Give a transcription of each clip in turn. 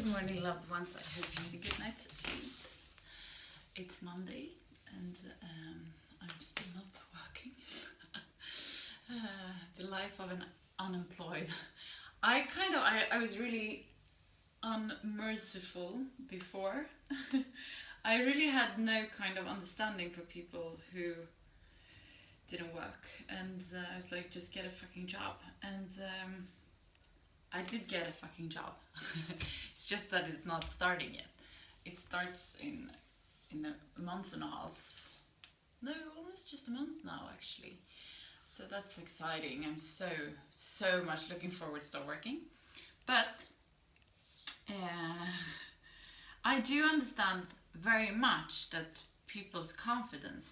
Good morning, loved ones. I hope you had a good night's sleep. It's Monday, and I'm still not working. The life of an unemployed. I was really unmerciful before. I really had no kind of understanding for people who didn't work, and I was like, just get a fucking job. And I did get a fucking job. It's just that it's not starting yet. It starts in a month and a half. No, almost just a month now, actually. So that's exciting. I'm so much looking forward to start working. But I do understand very much that people's confidence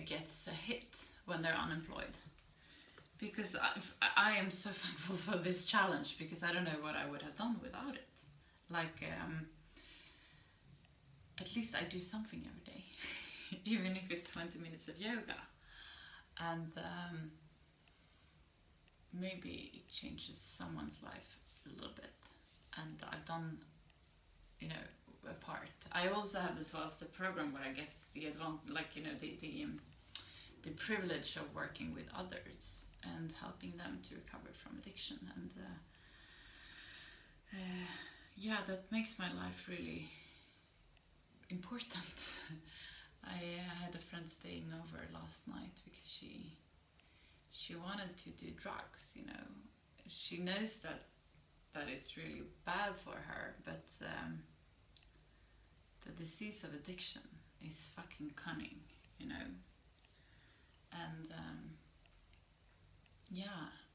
gets a hit when they're unemployed. Because I am so thankful for this challenge, because I don't know what I would have done without it. Like, at least I do something every day, even if it's 20 minutes of yoga. And maybe it changes someone's life a little bit. And I've done, a part. I also have this Master program where I get the the privilege of working with others and helping them to recover from addiction. And that makes my life really important. I had a friend staying over last night because she wanted to do drugs. She knows that it's really bad for her, but the disease of addiction is fucking cunning, and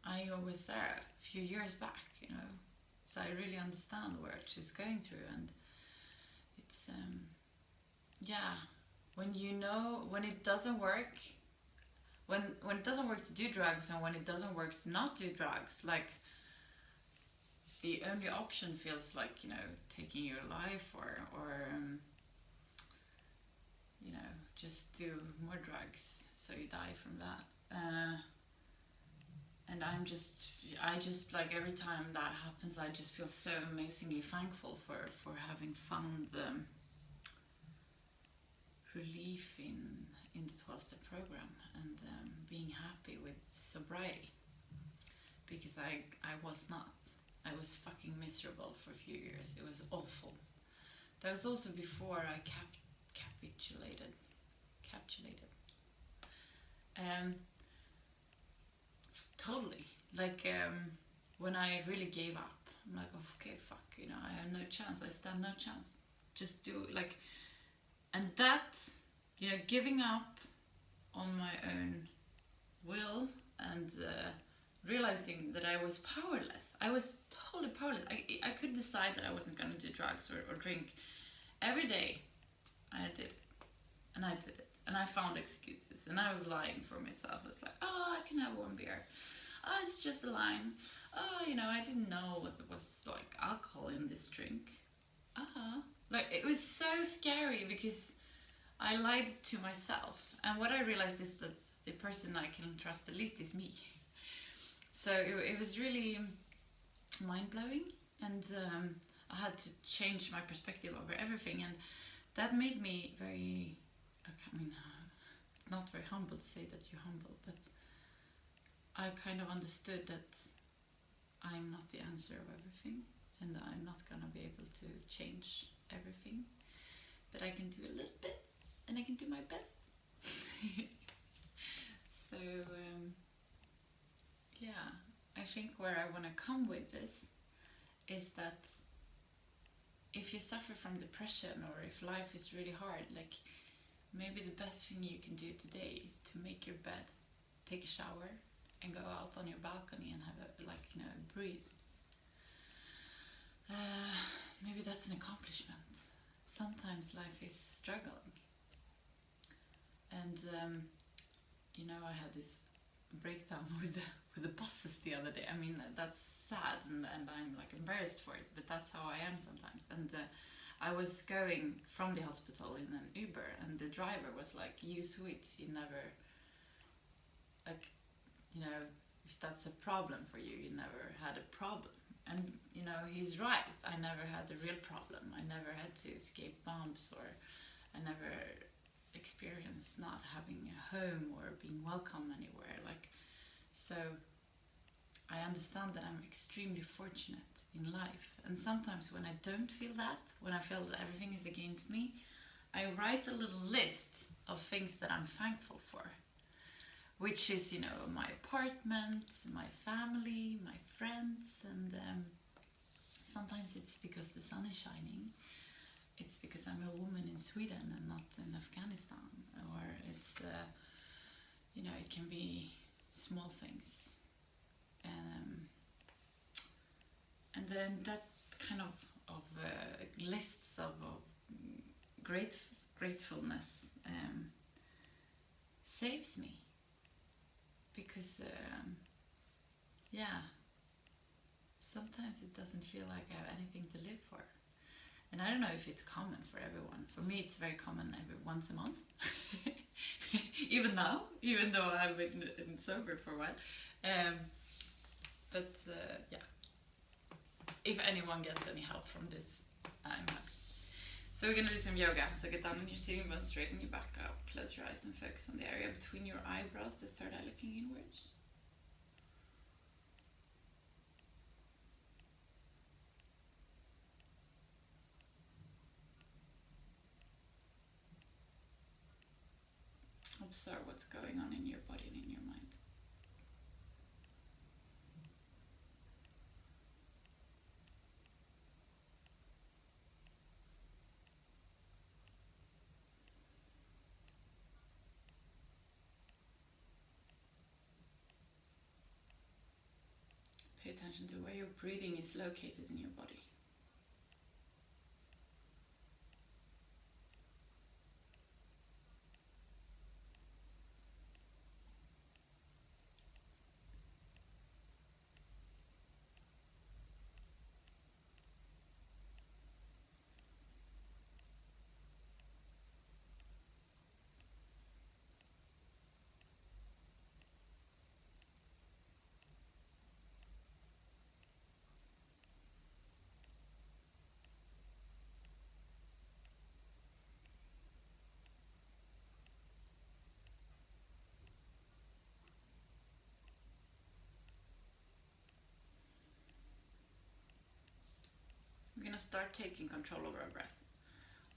I was there a few years back, so I really understand what she's going through. And it's when it doesn't work, when it doesn't work to do drugs, and when it doesn't work to not do drugs, like the only option feels like taking your life, or just do more drugs so you die from that. And I just like, every time that happens, I just feel so amazingly thankful for having found relief in the 12-step program, and being happy with sobriety, because I was not. I was fucking miserable for a few years. It was awful. That was also before I capitulated. Totally. Like, when I really gave up, I'm like, oh, okay, fuck, I have no chance. I stand no chance. Just do, like, and that, giving up on my own will, and realizing that I was powerless. I was totally powerless. I could decide that I wasn't going to do drugs or drink. Every day I did it, and I did it, and I found excuses, and I was lying for myself. I was like, oh, I can have one beer. Oh, it's just a line. Oh, I didn't know what there was like alcohol in this drink. Like, it was so scary because I lied to myself. And what I realized is that the person I can trust the least is me. So it was really mind-blowing, and I had to change my perspective over everything, and that made me very, it's not very humble to say that you're humble, but I kind of understood that I'm not the answer of everything, and I'm not gonna be able to change everything, but I can do a little bit, and I can do my best. So I think where I want to come with this is that if you suffer from depression, or if life is really hard, like, maybe the best thing you can do today is to make your bed, take a shower, and go out on your balcony and have breathe. Maybe that's an accomplishment. Sometimes life is struggling, and I had this breakdown with the bosses the other day. That's sad, and I'm like embarrassed for it, but that's how I am sometimes. And I was going from the hospital in an Uber, and the driver was like, you Swedes, you never, like, if that's a problem for you, you never had a problem. And he's right. I never had a real problem. I never had to escape bombs, or I never experienced not having a home or being welcome anywhere. So I understand that I'm extremely fortunate in life. And sometimes when I don't feel that, when I feel that everything is against me, I write a little list of things that I'm thankful for. Which is, my apartment, my family, my friends, and sometimes it's because the sun is shining. It's because I'm a woman in Sweden and not in Afghanistan. Or it's, it can be small things. And then that kind of lists of gratefulness saves me. Because, sometimes it doesn't feel like I have anything to live for. And I don't know if it's common for everyone. For me, it's very common once a month. Even now, even though I've been sober for a while. But if anyone gets any help from this, I'm happy. So we're going to do some yoga. So get down in your sitting bones, straighten your back up, close your eyes and focus on the area between your eyebrows, the third eye looking inwards. Observe what's going on in your body and in your mind. Pay attention to where your breathing is located in your body. We're going to start taking control over our breath.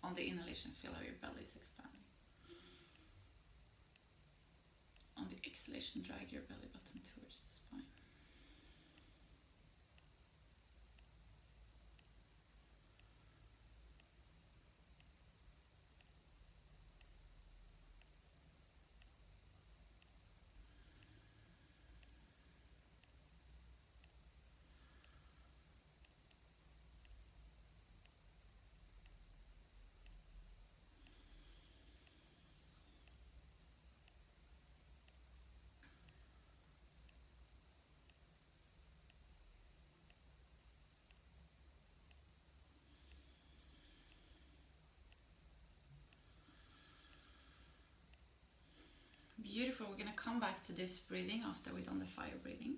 On the inhalation, feel how your belly is expanding. On the exhalation, drag your belly button towards the spine. Beautiful. We're going to come back to this breathing after we've done the fire breathing.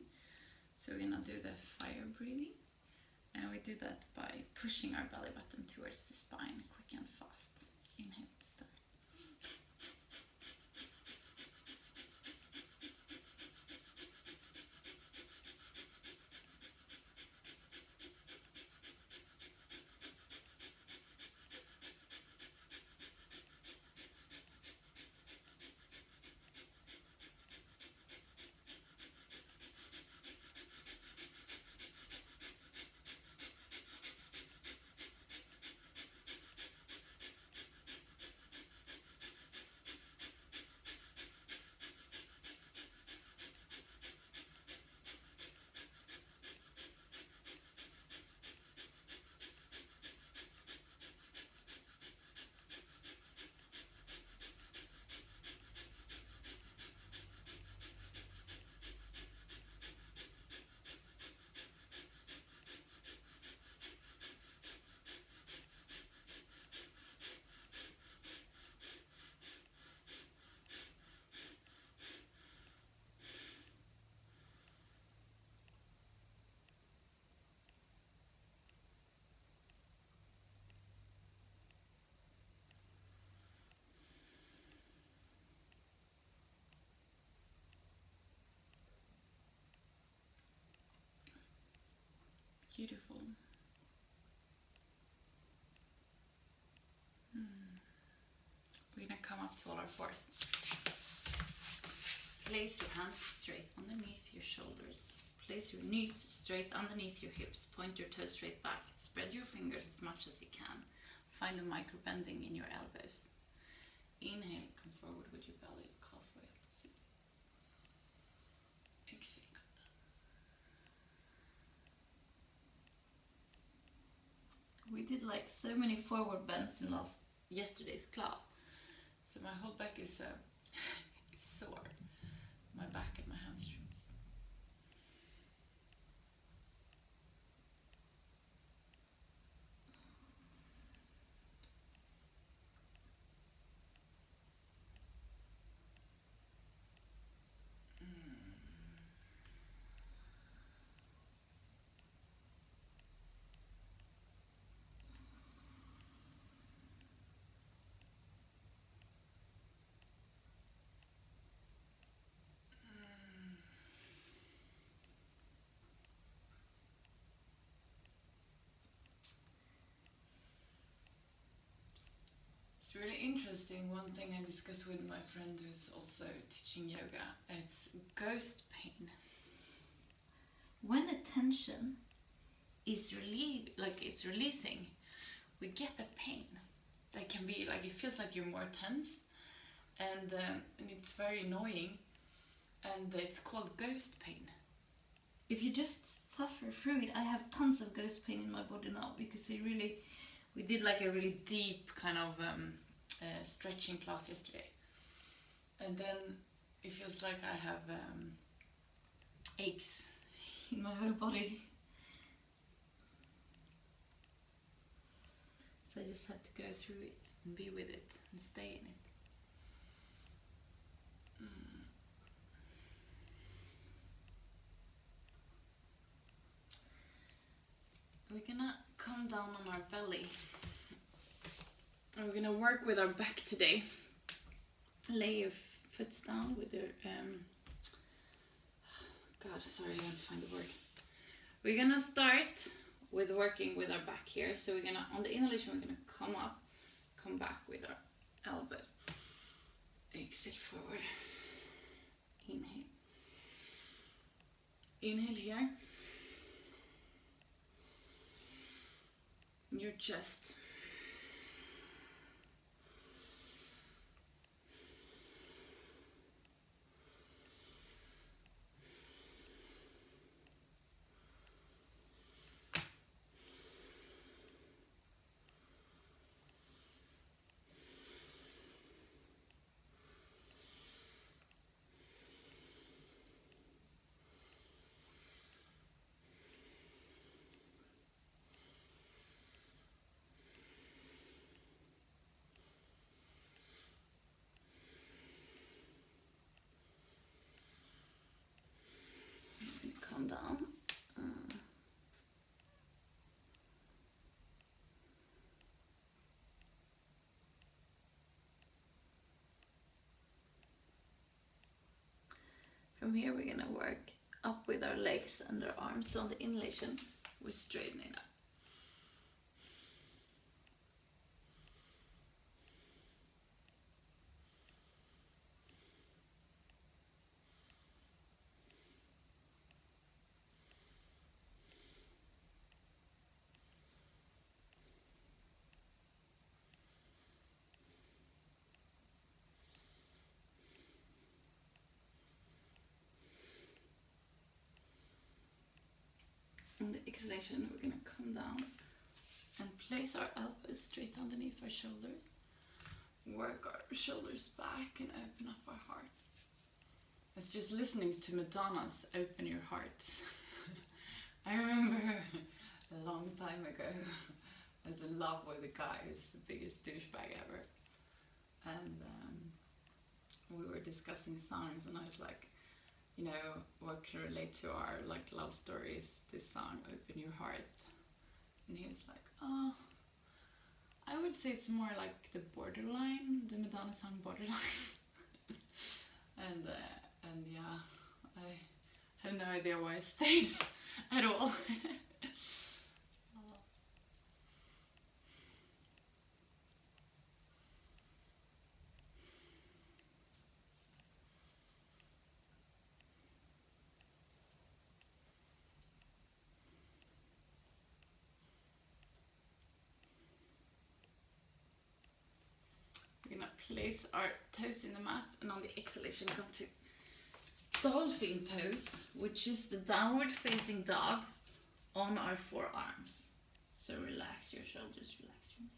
So we're going to do the fire breathing. And we do that by pushing our belly button towards the spine, quick and fast. Inhale to start. Beautiful. We're gonna come up to all our fours. Place your hands straight underneath your shoulders. Place your knees straight underneath your hips. Point your toes straight back. Spread your fingers as much as you can. Find a micro bending in your elbows. Inhale, come forward with your belly halfway up the ceiling. Exhale, come down. We did like so many forward bends in yesterday's class, so my whole back is sore. My back and my hamstrings. It's really interesting. One thing I discussed with my friend who's also teaching yoga, it's ghost pain. When the tension is releasing, we get the pain. That can be like, it feels like you're more tense, and it's very annoying, and it's called ghost pain. If you just suffer through it, I have tons of ghost pain in my body now because we did like a really deep kind of stretching class yesterday, and then it feels like I have aches in my whole body. So I just have to go through it and be with it and stay in it. We're gonna come down on our belly. And we're gonna work with our back today. Lay your foot down with your God, sorry, I can't find the word. We're gonna start with working with our back here. So we're gonna, on the inhalation, we're gonna come up, come back with our elbows. Exhale forward. Inhale. Inhale here. In your chest. Come down. From here we're gonna work up with our legs and our arms. So on the inhalation, we're straightening up. On the exhalation, we're going to come down and place our elbows straight underneath our shoulders. Work our shoulders back and open up our heart. It's just listening to Madonna's Open Your Heart. I remember a long time ago, I was in love with a guy who's the biggest douchebag ever. And we were discussing songs, and I was like, you know, what can relate to our like love stories, this song, Open Your Heart. And he was like, oh, I would say it's more like the Borderline, the Madonna song Borderline. and yeah, I have no idea why I stayed at all. We're gonna place our toes in the mat, and on the exhalation come to dolphin pose, which is the downward facing dog on our forearms. So relax your shoulders, relax your neck.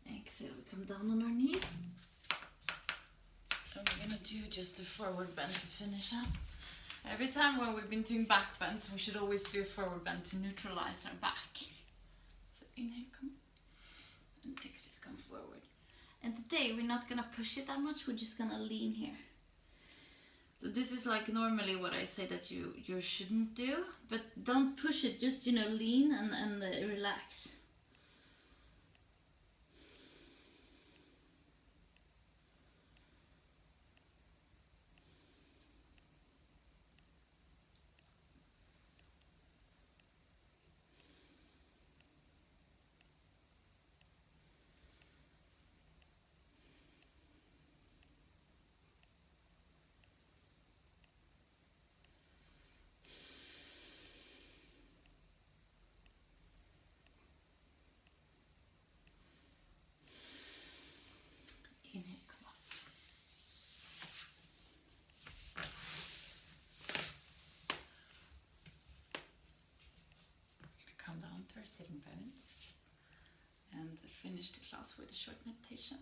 Exhale, we come down on our knees. And we're gonna do just a forward bend to finish up. Every time when we've been doing back bends, we should always do a forward bend to neutralize our back. So inhale, come, and exhale, come forward. And today we're not gonna push it that much, we're just gonna lean here. So this is like normally what I say that you shouldn't do, but don't push it, just lean and relax. Inhale, come up. We're gonna come down to our sitting bones and finish the class with a short meditation.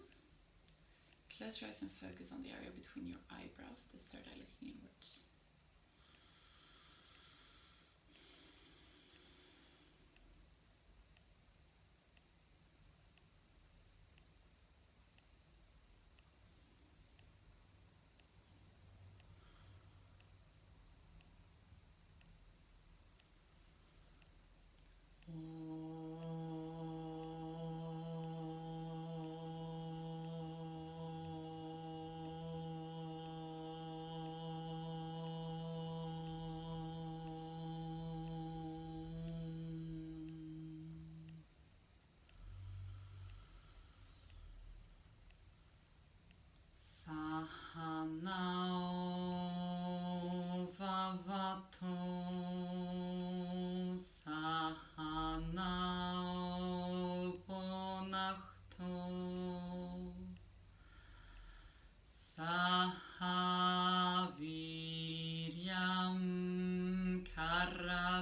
Close your eyes and focus on the area between your eyebrows, the third eye looking inwards. Sahanao vavato, sahanao bonachto, sahaviryam karabhavahai,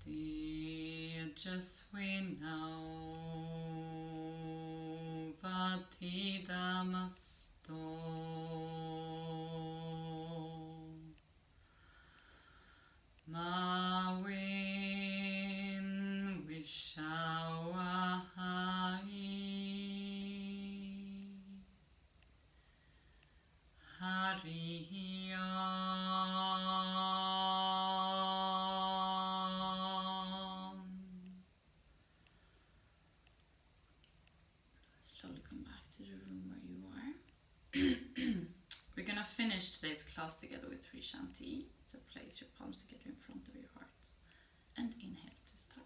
tejasvinao vatidamasto, mawin vishawahai, hariyam. Slowly come back to the room where you are. We're gonna finish today's class together with 3 shanti. So place your palms together in front of your heart and inhale to start.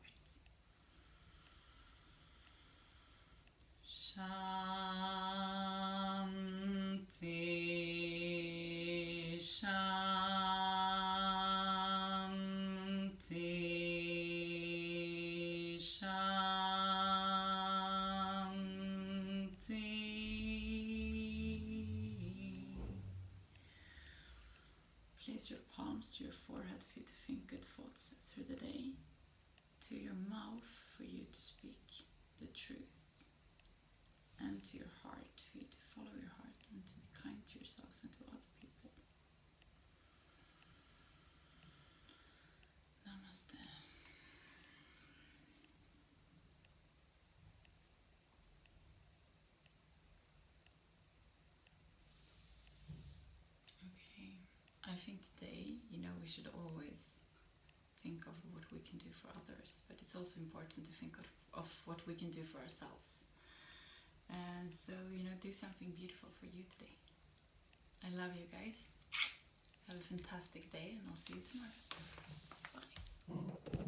Shanti, shanti, shanti. Place your palms to your forehead for you to think good thoughts through the day, to your mouth for you to speak the truth, and to your heart for you to follow your heart and to be kind to yourself and to other people. Namaste. think today, you know, we should always think of what we can do for others, but it's also important to think of what we can do for ourselves. So, you know, do something beautiful for you today. I love you guys. Have a fantastic day, and I'll see you tomorrow.